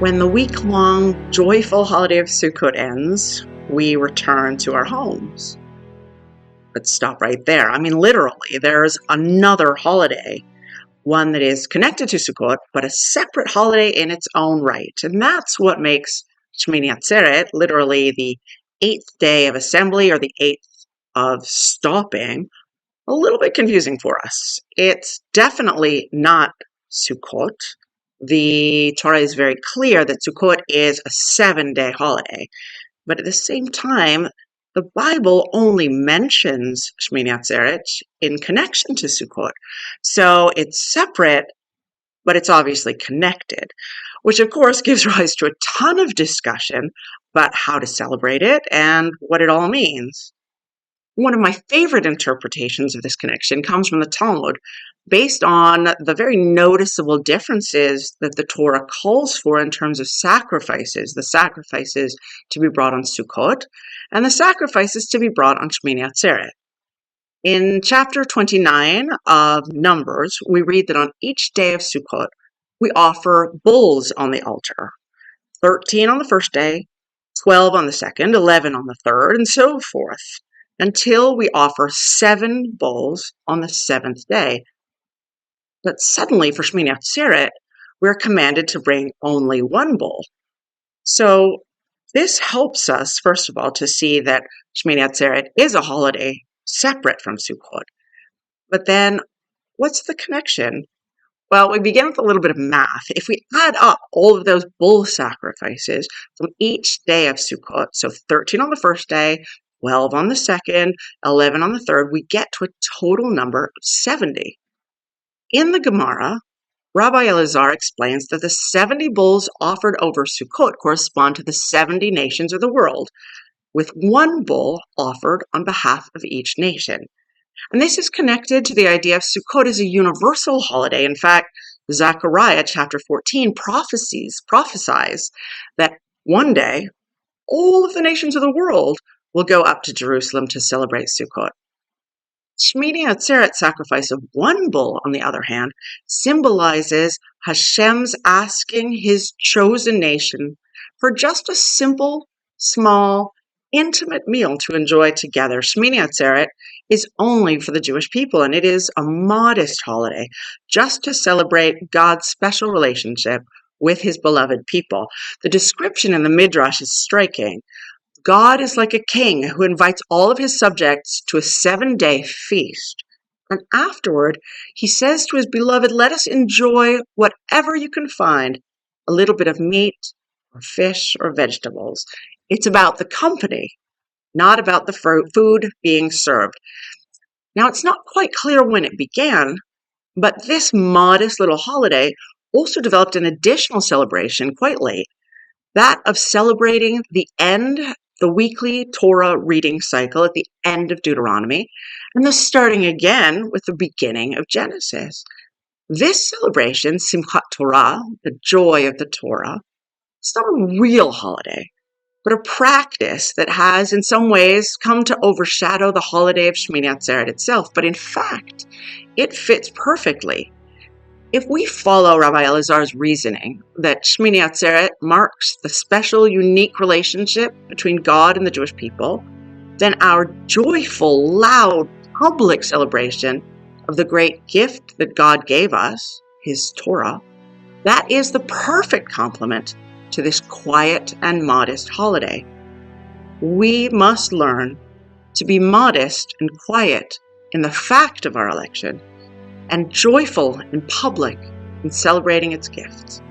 When the week-long joyful holiday of Sukkot ends, we return to our homes. Let's stop right there. I mean, literally, there's another holiday, one that is connected to Sukkot, but a separate holiday in its own right. And that's what makes Shmini Atzeret, literally the 8th day of assembly or the 8th of stopping, a little bit confusing for us. It's definitely not Sukkot. The Torah is very clear that Sukkot is a 7-day holiday. But at the same time, the Bible only mentions Shmini Atzeret in connection to Sukkot. So it's separate, but it's obviously connected, which of course gives rise to a ton of discussion about how to celebrate it and what it all means. One of my favorite interpretations of this connection comes from the Talmud, based on the very noticeable differences that the Torah calls for in terms of sacrifices, the sacrifices to be brought on Sukkot, and the sacrifices to be brought on Shmini Atzeret. In chapter 29 of Numbers, we read that on each day of Sukkot, we offer bulls on the altar, 13 on the first day, 12 on the second, 11 on the third, and so forth, until we offer 7 bulls on the 7th day. But suddenly, for Shmini Atzeret, we're commanded to bring only 1 bull. So this helps us, first of all, to see that Shmini Atzeret is a holiday separate from Sukkot. But then, what's the connection? Well, we begin with a little bit of math. If we add up all of those bull sacrifices from each day of Sukkot, so 13 on the first day, 12 on the second, 11 on the third, we get to a total number of 70. In the Gemara, Rabbi Elazar explains that the 70 bulls offered over Sukkot correspond to the 70 nations of the world, with 1 bull offered on behalf of each nation. And this is connected to the idea of Sukkot as a universal holiday. In fact, Zechariah chapter 14 prophesies that one day all of the nations of the world will go up to Jerusalem to celebrate Sukkot. Shmini Atzeret's sacrifice of 1 bull, on the other hand, symbolizes Hashem's asking his chosen nation for just a simple, small, intimate meal to enjoy together. Shmini Atzeret is only for the Jewish people, and it is a modest holiday, just to celebrate God's special relationship with his beloved people. The description in the Midrash is striking. God is like a king who invites all of his subjects to a 7-day feast. And afterward, he says to his beloved, let us enjoy whatever you can find, a little bit of meat or fish or vegetables. It's about the company, not about the food being served. Now, it's not quite clear when it began, but this modest little holiday also developed an additional celebration quite late, that of celebrating the weekly Torah reading cycle at the end of Deuteronomy, and the starting again with the beginning of Genesis. This celebration, Simchat Torah, the joy of the Torah, it's not a real holiday, but a practice that has in some ways come to overshadow the holiday of Shmini Atzeret itself. But in fact, it fits perfectly. If we follow Rabbi Elazar's reasoning that Shmini Atzeret marks the special, unique relationship between God and the Jewish people, then our joyful, loud, public celebration of the great gift that God gave us, his Torah, that is the perfect complement to this quiet and modest holiday. We must learn to be modest and quiet in the fact of our election, and joyful in public in celebrating its gifts.